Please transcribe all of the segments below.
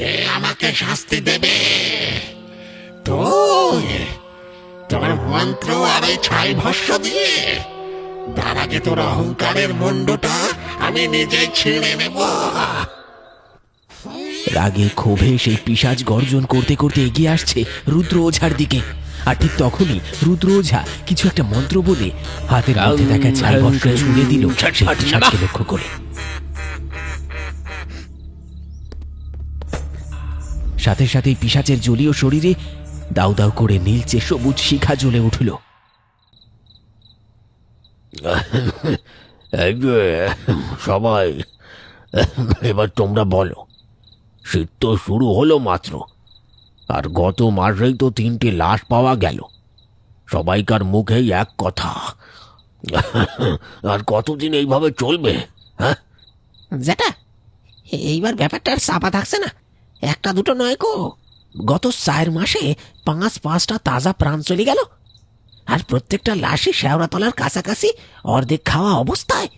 কে আমাকে শাস্তি দেবে? তুই তোর মন্ত্র আর এই ছাই ভস্য দিয়ে? তার আগে তোর অহংকারের মুন্ডটা আমি নিজেই ছিঁড়ে নেব। রাগে ক্ষোভে সেই পিশাচ গর্জন করতে করতে এগিয়ে আসছে রুদ্র ওঝার দিকে। আর ঠিক তখনই রুদ্র ওঝা কিছু একটা মন্ত্র বলে হাতের মধ্যে থাকা ছাই ভস্য ছুঁড়ে দিল সেই পিশাচকে লক্ষ্য করে। সাথে সাথেই পিশাচের জলীয় শরীরে দাউ দাউ করে নীলচে সবুজ শিখা জ্বলে উঠল। সবাই এবার তোমরা বলো, শীত তো শুরু হলো মাত্র, আর গত মাসেই তো 3টে লাশ পাওয়া গেল। সবাইকার মুখেই এক কথা, আর কতদিন এইভাবে চলবে? হ্যাঁ যেটা এইবার ব্যাপারটা আর চাপা থাকছে না। একটা দুটো নয় গো, গত 4 মাসে 5-5টা তাজা প্রাণ চলে গেল, আর প্রত্যেকটা লাশই শেওড়াতলার কাছাকাছি অর্ধেক খাওয়া অবস্থায়।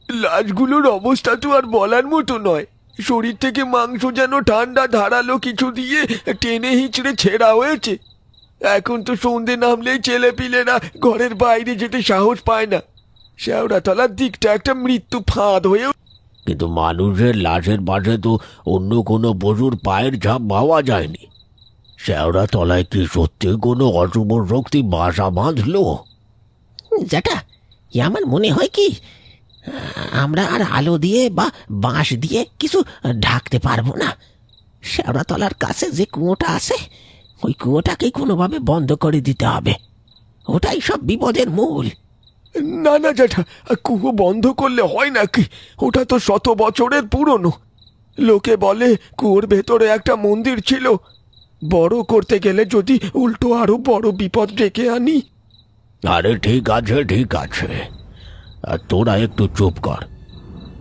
লাশগুলোর অবস্থা তো আর বলার মতো নয়। শরীর থেকে মাংস যেন ঠান্ডা ধারালো কিছু দিয়ে টেনে হিঁচড়ে ছেঁড়া হয়েছে। এখন তো সন্ধে নামলেই ছেলেপিলেরা ঘরের বাইরে যেতে সাহস পায় না। শেওড়াতলার দিকটা একটা মৃত্যু ফাঁদ হয়ে। কিন্তু মানুষের লাশের পাশে তো অন্য কোনো পশুর পায়ের ছাপ পাওয়া যায়নি। শেওড়া তলায় কি সত্যি কোনো অশুভ শক্তি বাসা বাঁধলো? যেটা আমার মনে হয় কি, আমরা আর আলো দিয়ে বা বাঁশ দিয়ে কিছু ঢাকতে পারবো না। শেওড়াতলার কাছে যে কুয়োটা আছে, ওই কুয়োটাকে কোনোভাবে বন্ধ করে দিতে হবে। ওটাই সব বিপদের মূল। না না জ্যাঠা, কুয়ো বন্ধ করলে হয় নাকি? ওটা তো 100 বছরের পুরনো। লোকে বলে কুয়োর ভেতরে একটা মন্দির ছিল। বড় করতে গেলে যদি উল্টো আরো বড় বিপদ ডেকে আনি। আরে ঠিক আছে ঠিক আছে, আর তোরা একটু চুপ কর।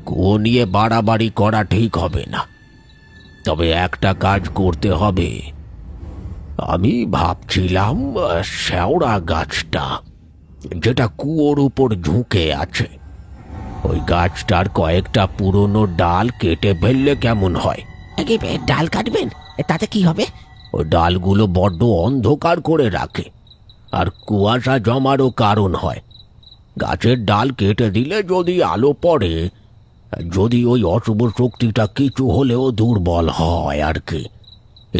কুয়ো নিয়ে বাড়াবাড়ি করা ঠিক হবে না, তবে একটা কাজ করতে হবে। আমি ভাবছিলাম শেওড়া গাছটা যেটা কুয়োর উপর ঝুঁকে আছে, ওই গাছটার কয়েকটা পুরনো ডাল কেটে ফেললে কেমন হয়? আগে ডাল কাটবেন, তাতে কি হবে? ওই ডালগুলো বড্ড অন্ধকার করে রাখে, আর কুয়াশা জমারও কারণ হয়। গাছের ডাল কেটে দিলে যদি আলো পড়ে, যদি ওই অশুভ শক্তিটা কিছু হলেও দুর্বল হয় আর কি।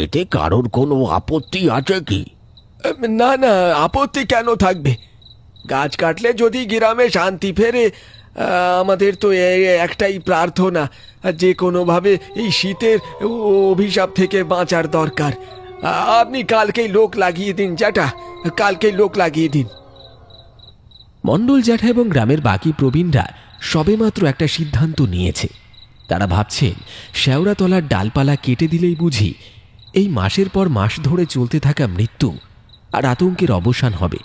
এতে কারোর কোনো আপত্তি আছে কি? না না, আপত্তি কেন থাকবে? গাছ কাটলে যদি গ্রামে শান্তি ফেরে, আমাদের তো একটাই প্রার্থনা, যে কোনোভাবে এই শীতের অভিশাপ থেকে বাঁচার দরকার। আপনি কালকেই লোক লাগিয়ে দিন জ্যাঠা, কালকেই লোক লাগিয়ে দিন। মণ্ডল জ্যাঠা এবং গ্রামের বাকি প্রবীণরা সবেমাত্র একটা সিদ্ধান্ত নিয়েছে। তারা ভাবছেন শেওড়াতলার ডালপালা কেটে দিলেই বুঝি এই মাসের পর মাস ধরে চলতে থাকা মৃত্যু আর আতঙ্কের অবসান হবে।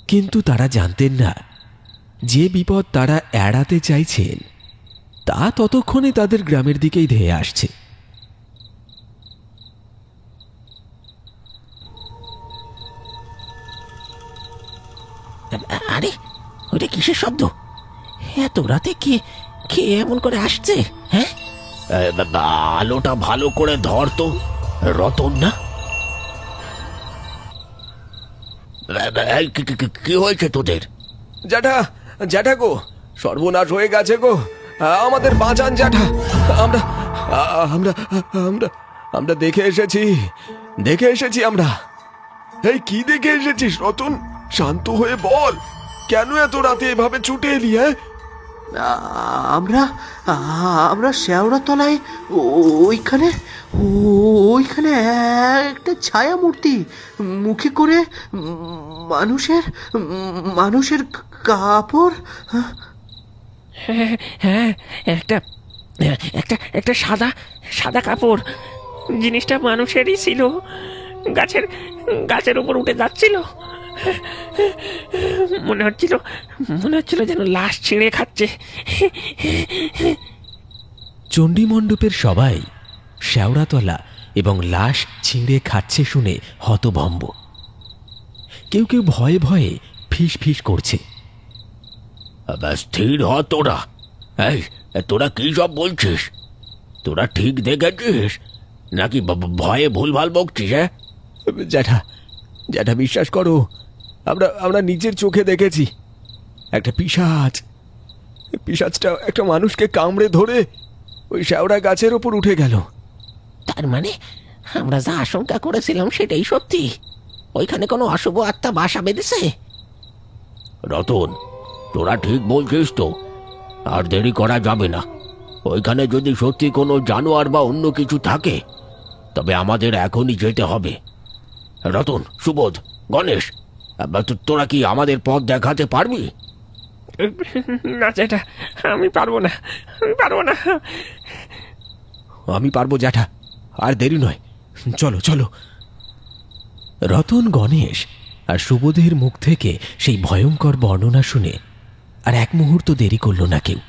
কিন্তু তারা জানতেন না, যে বিপদ তারা এড়াতে চাইছেন তা ততক্ষণে তাদের গ্রামের দিকেই ধেয়ে আসছে। আরে ওইটা কিসের শব্দ? এত রাতে কে কে এমন করে আসছে? হ্যাঁ, আলোটা ভালো করে ধর তো, রতন না? কি হয়েছে তোদের? জ্যাঠা, জ্যাঠা গো, সর্বনাশ হয়ে গেছে গো, আমাদের বাঁচান জ্যাঠা। আমরা আমরা আমরা আমরা দেখে এসেছি আমরা। এই কি দেখে এসেছিস রতন? শান্ত হয়ে বল, কেন এত রাতে এভাবে ছুটে এলি? হ্যাঁ, আমরা আমরা শেওড়াতলায় ওইখানে ওইখানে একটা ছায়া মূর্তি, মুখে করে মানুষের মানুষের কাপড়। হ্যাঁ, একটা একটা একটা সাদা সাদা কাপড়। জিনিসটা মানুষেরই ছিল, গাছের গাছের উপর উঠে যাচ্ছিল। মনে হচ্ছিল যেন লাশ ছিঁড়ে খাচ্ছে। চণ্ডীমণ্ডপের সবাই শেওড়াতলা এবং লাশ ছিঁড়ে খাচ্ছে শুনে হতভম্ব। কেউ কেউ ভয়ে ভয়ে ফিস ফিস করছে। স্থির হ তোরা। এই তোরা কি সব বলছিস? তোরা ঠিক দেখেছিস নাকি ভয়ে ভুলভাল বকছিস? হ্যাঁ, জ্যাঠা জ্যাঠা বিশ্বাস করো, আমরা নিজের চোখে দেখেছি একটা পিশাচটা একটা মানুষকে কামড়ে ধরে ওই শেওড়া গাছের ওপর উঠে গেল। তার মানে আমরা যা আশঙ্কা করেছিলাম সেটাই সত্যি, ওইখানে কোনো অশুভ আত্মা বাসা বেঁধেছে। রতন, তোরা ঠিক বলছিস তো? আর দেরি করা যাবে না। ওইখানে যদি সত্যি কোনো জানোয়ার বা অন্য কিছু থাকে তবে আমাদের এখনই যেতে হবে। রতন, সুবোধ, গণেশ, তোরা কি আমাদের পথ দেখাতে পারবি? না জ্যাঠা, আমি পারবো না। আমি পারবো জ্যাঠা, আর দেরি নয়, চলো চলো। রতন, গণেশ আর সুবোধের মুখ থেকে সেই ভয়ঙ্কর বর্ণনা শুনে আর এক মুহূর্ত দেরি করল না কেউ।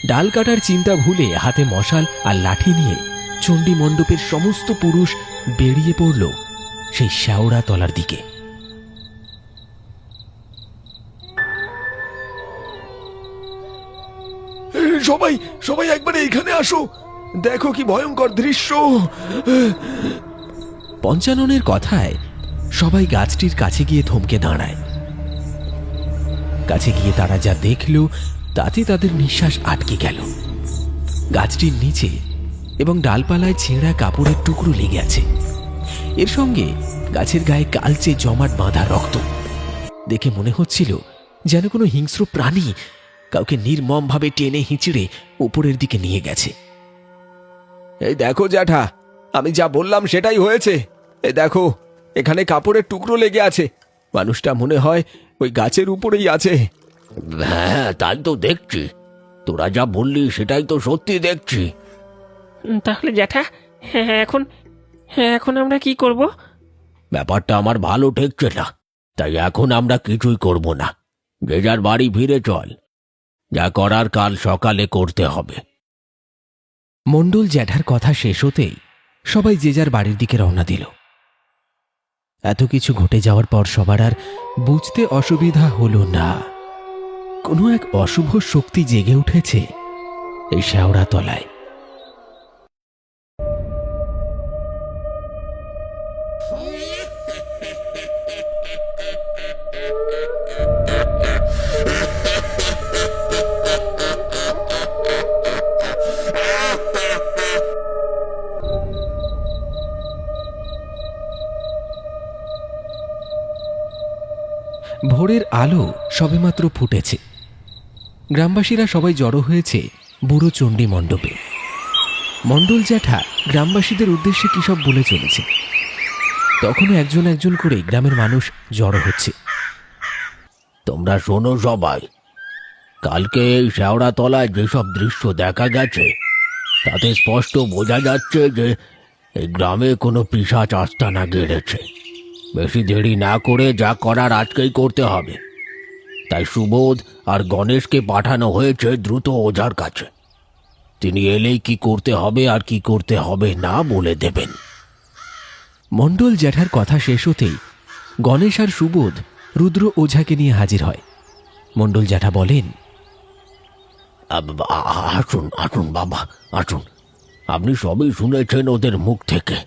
ডাল কাটার চিন্তা ভুলে হাতে মশাল আর লাঠি নিয়ে চণ্ডী মণ্ডপের সমস্ত পুরুষ বেরিয়ে পড়ল সেই শেওড়া তলার দিকে। সবাই সবাই একবার এইখানে আসো, দেখো কি ভয়ঙ্কর দৃশ্য। পঞ্চাননের কথায় সবাই গাছটির কাছে গিয়ে থমকে দাঁড়ায়। কাছে গিয়ে তারা যা দেখল তাতে তাদের নিঃশ্বাস আটকে গেল। গাছটির নিচে এবং ডালপালায় ছেঁড়া কাপড়ের টুকরো লেগে আছে, এর সঙ্গে গাছের গায়ে কালচে জমাট বাঁধা রক্ত। দেখে মনে হচ্ছিল যেন কোনো হিংস্র প্রাণী কাউকে নির্মমভাবে টেনে হিঁচড়ে উপরের দিকে নিয়ে গেছে। এই দেখো জ্যাঠা, আমি যা বললাম সেটাই হয়েছে। এই দেখো, এখানে কাপড়ের টুকরো লেগে আছে, মানুষটা মনে হয় ওই গাছের উপরেই আছে। হ্যাঁ, তাই তো দেখছি। তোরা যা বললি সেটাই তো সত্যি দেখছি। তাহলে জ্যাঠা, এখন আমরা কি করব? ব্যাপারটা আমার ভালো ঠেকছে না, তাই এখন আমরা কিছুই করব না। যে যার বাড়ি ফিরে চল, যা করার কাল সকালে করতে হবে। মণ্ডল জ্যাঠার কথা শেষ হতেই সবাই যে যার বাড়ির দিকে রওনা দিল। এত কিছু ঘটে যাওয়ার পর সবার আর বুঝতে অসুবিধা হলো না, কোনো এক অশুভ শক্তি জেগে উঠেছে এই শেওড়া তলায়। ভোরের আলো সবেমাত্র ফুটেছে। গ্রামবাসীরা সবাই জড়ো হয়েছে বুড়ো চণ্ডী মণ্ডপে। মণ্ডল জ্যাঠা গ্রামবাসীদের উদ্দেশ্যে কী সব বলে চলেছে। তখনও একজন একজন করে গ্রামের মানুষ জড়ো হচ্ছে। তোমরা শোনো সবাই, কালকে এই শেওড়া তলায় যেসব দৃশ্য দেখা গেছে তাতে স্পষ্ট বোঝা যাচ্ছে যে এই গ্রামে কোনো পিশাচ আস্তানা গেড়েছে। বেশি দেরি না করে যা করার আজকেই করতে হবে। তাই সুবোধ আর গণেশকে পাঠানো হয়েছে দ্রুত ওঝার কাছে। তিনি এলেই কি করতে হবে আর কি করতে হবে না বলে দেবেন। মণ্ডল জ্যাঠার কথা শেষ হতেই গণেশ আর সুবোধ রুদ্র ওঝাকে নিয়ে হাজির হয়। মণ্ডল জ্যাঠা বলেন, আসুন আসুন বাবা, আসুন। আপনি সবই শুনেছেন ওদের মুখ থেকে,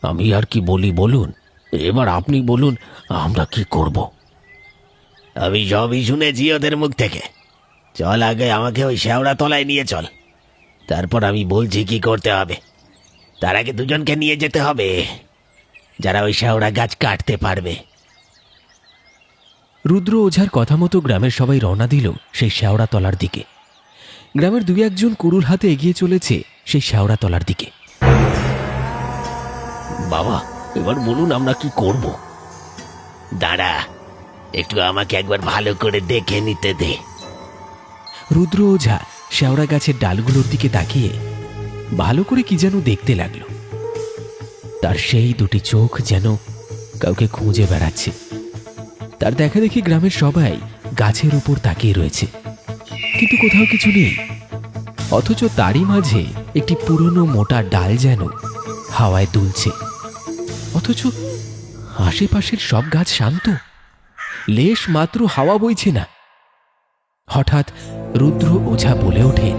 আমি আর কি বলি বলুন। এবার আপনি বলুন আমরা কি করব। আমি সবই শুনেছি ওদের মুখ থেকে। চল, আগে আমাকে ওই শেওড়া তলায় নিয়ে চল, তারপর আমি বলছি কি করতে হবে। তার আগে দুজনকে নিয়ে যেতে হবে যারা ওই শেওড়া গাছ কাটতে পারবে। রুদ্র ওঝার কথা মতো গ্রামের সবাই রওনা দিল সেই শেওড়া তলার দিকে। গ্রামের দুই একজন কুড়ুল হাতে এগিয়ে চলেছে সেই শেওড়া তলার দিকে। বাবা, এবার বলুন আমরা কি করব। দাঁড়া, একটু আমাকে একবার ভালো করে দেখে নিতে দে। রুদ্র ওঝা শেওড়া গাছের ডালগুলোর দিকে তাকিয়ে ভালো করে কি যেন দেখতে লাগলো। তার সেই দুটি চোখ যেন কাউকে খুঁজে বেড়াচ্ছে। তার দেখা দেখি গ্রামের সবাই গাছের উপর তাকিয়ে রয়েছে, কিন্তু কোথাও কিছু নেই। অথচ তারই মাঝে একটি পুরনো মোটা ডাল যেন হাওয়ায় দুলছে। অথচ আশেপাশের সব গাছ শান্ত, লেশ মাত্র হাওয়া বইছে না। হঠাৎ রুদ্র ওঝা বলে ওঠে,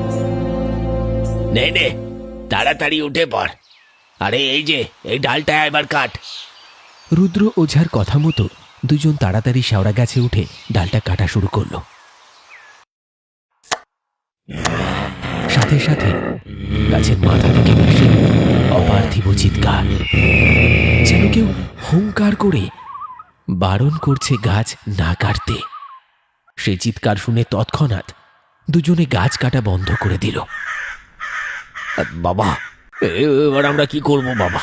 নে নে, তাড়াতাড়ি উঠে পড়। আরে এই যে এই ডালটা এবার কাট। রুদ্র ওঝার কথা মতো দুজন তাড়াতাড়ি শেওড়া গাছে উঠে ডালটা কাটা শুরু করলো। সাথে সাথে গাছের মাথা থেকে ভেসে এলো অপার্থিব চিৎকার, যেন কেউ হুংকার করে বারণ করছে গাছ না কাটতে। সেই চিৎকার শুনে তৎক্ষণাৎ দুজনে গাছ কাটা বন্ধ করে দিল। বাবা, এবার আমরা কি করব বাবা?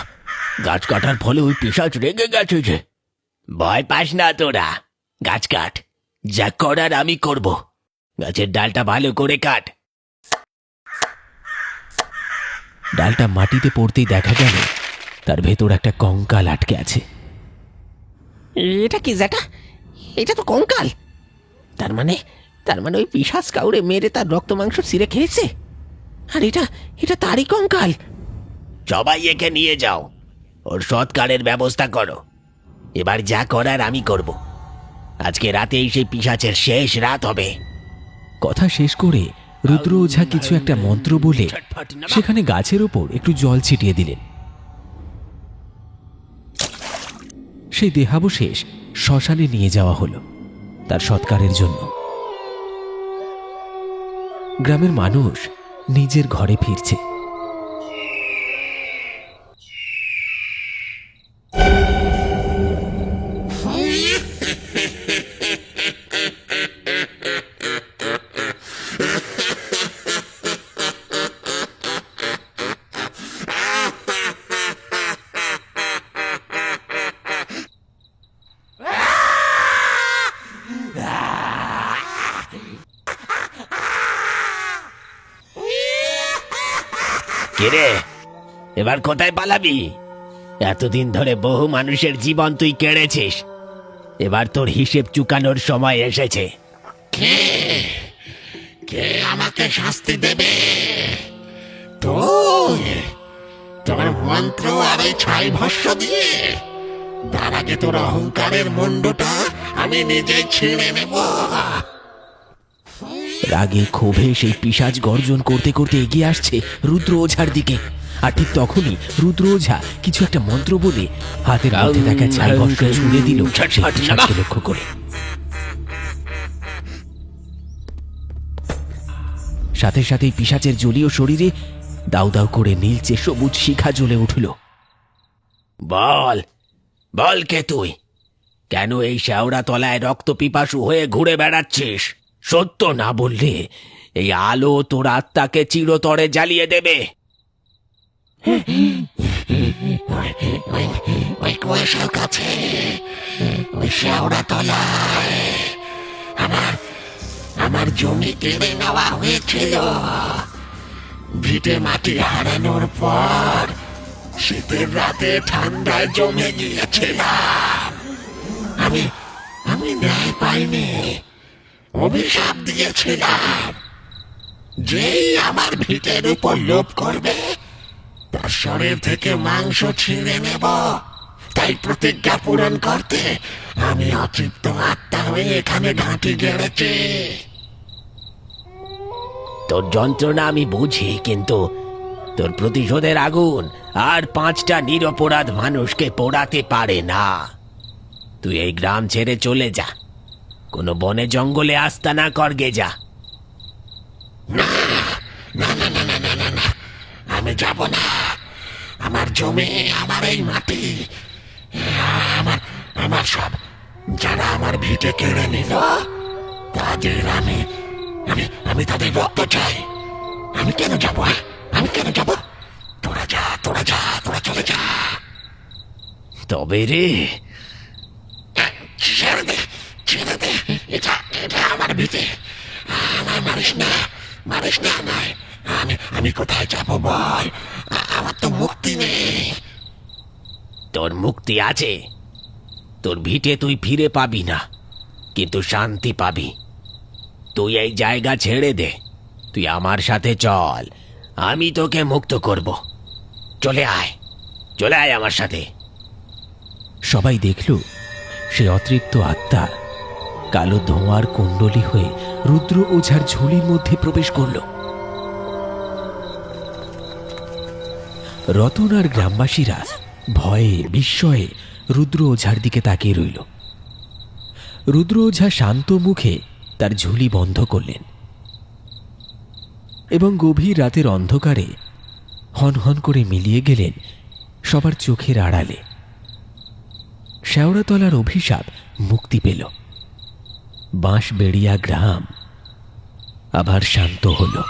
গাছ কাটার ফলে ওই পিশাচ রেগে গেছে যে। ভয় পাস না তোরা, গাছ কাট, যা করার আমি করব। গাছের ডালটা ভালো করে কাট। ডালটা মাটিতে পড়তেই দেখা গেল তার ভেতর একটা কঙ্কাল আটকে আছে। এটা কি জ্যাঠা? এটা তো কঙ্কাল। তার মানে ওই পিশাচ কাউরে মেরে তার রক্ত মাংস ছিঁড়ে খেয়েছে। আর এটা তারই কঙ্কাল। সবাই একে নিয়ে যাও, ওর সৎকারের ব্যবস্থা করো। এবার যা করার আমি করব। আজকে রাতেই সেই পিশাচের শেষ রাত হবে। কথা শেষ করে রুদ্র ওঝা কিছু একটা মন্ত্র বলে সেখানে গাছের ওপর একটু জল ছিটিয়ে দিলেন। সেই দেহাবশেষ শ্মশানে নিয়ে যাওয়া হলো তার সৎকারের জন্য। গ্রামের মানুষ নিজের ঘরে ফিরছে। কিরে, এবার কোথায় পালাবি? এতদিন ধরে বহু মানুষের জীবন তুই কেড়েছিস, এবার তোর হিসেব চুকানোর সময় এসেছে। কে আমাকে শাস্তি দেবে? তুই তোর মন্ত্র আর এই ছাই ভস্য দিয়ে? তার আগে তোর অহংকারের মুন্ডটা আমি নিজেই ছিঁড়ে নেব। রাগে ক্ষোভে সেই পিশাচ গর্জন করতে করতে এগিয়ে আসছে রুদ্র ওঝার দিকে। আর ঠিক তখনই রুদ্র ওঝা কিছু একটা মন্ত্র বলে হাতের মধ্যে থাকা ছাই ভস্য ছুঁড়ে দিল সেই পিশাচকে লক্ষ্য করে। সাথে সাথেই পিশাচের জলীয় শরীরে দাউ দাউ করে নীলচে সবুজ শিখা জ্বলে উঠল। বল, বল কে তুই? কেন এই শেওড়া তলায় রক্ত পিপাসু হয়ে ঘুরে বেড়াচ্ছিস? সত্য না বললে এই আলো তোর আত্মাকে চিরতরে জ্বালিয়ে দেবে। ওই কুয়াশার কাছে, ওই শেওড়া তলায় আমার জমি কেড়ে নেওয়া হয়েছিল। ভিটে মাটি হারানোর পর শীতের রাতে ঠান্ডায় জমে গিয়েছিলাম। আমি ন্যায় পাইনি, অভিশাপ দিয়েছিলাম। যেই আমার ভিটের উপর লোভ করবে তার শরীর থেকে মাংস ছিঁড়ে নেব। তাই প্রতিজ্ঞা পূরণ করতে আমি অতৃপ্ত আত্মা হয়ে এখানে ঘাঁটি গেড়েছি। তোর যন্ত্রণা আমি বুঝি, কিন্তু তোর প্রতিশোধের আগুন আর 5টা নিরপরাধ মানুষকে পোড়াতে পারে না। তুই এই গ্রাম ছেড়ে চলে যা, কোনো বনে জঙ্গলে আস্তানা করগে যা। আমি যাব না। আমার জমি, আমার এই মাটি, আমার সব, যারা আমার ভিটে কেড়ে নিল তাদের আমি তাদের রক্ত চাই। আমি কেন যাব? আমি কেন যাব? তোরা যা, তোরা চলে যা। তবে রে, ছেড়ে দে, এটা আমার ভিটে। আমায় মারিস না আমায়। আমি কোথায় যাব বল? আমার তো মুক্তি নেই। তোর মুক্তি আছে। তোর ভিটে তুই ফিরে পাবি না, কিন্তু শান্তি পাবি। তুই এই জায়গা ছেড়ে দে, তুই আমার সাথে চল, আমি তোকে মুক্ত করব। চলে আয় আমার সাথে। সবাই দেখল সে অতৃপ্ত আত্মা কালো ধোঁয়ার কুণ্ডলী হয়ে রুদ্র ওঝার ঝুলির মধ্যে প্রবেশ করল। রতন আর গ্রামবাসীরা ভয়ে বিস্ময়ে রুদ্র ওঝার দিকে তাকিয়ে রইল। রুদ্র ওঝা শান্ত মুখে তার ঝুলি বন্ধ করলেন এবং গভীর রাতের অন্ধকারে হনহন করে মিলিয়ে গেলেন সবার চোখের আড়ালে। শেওড়াতলার অভিশাপ মুক্তি পেল। বাঁশবেড়িয়া গ্রাম আবার শান্ত হলো।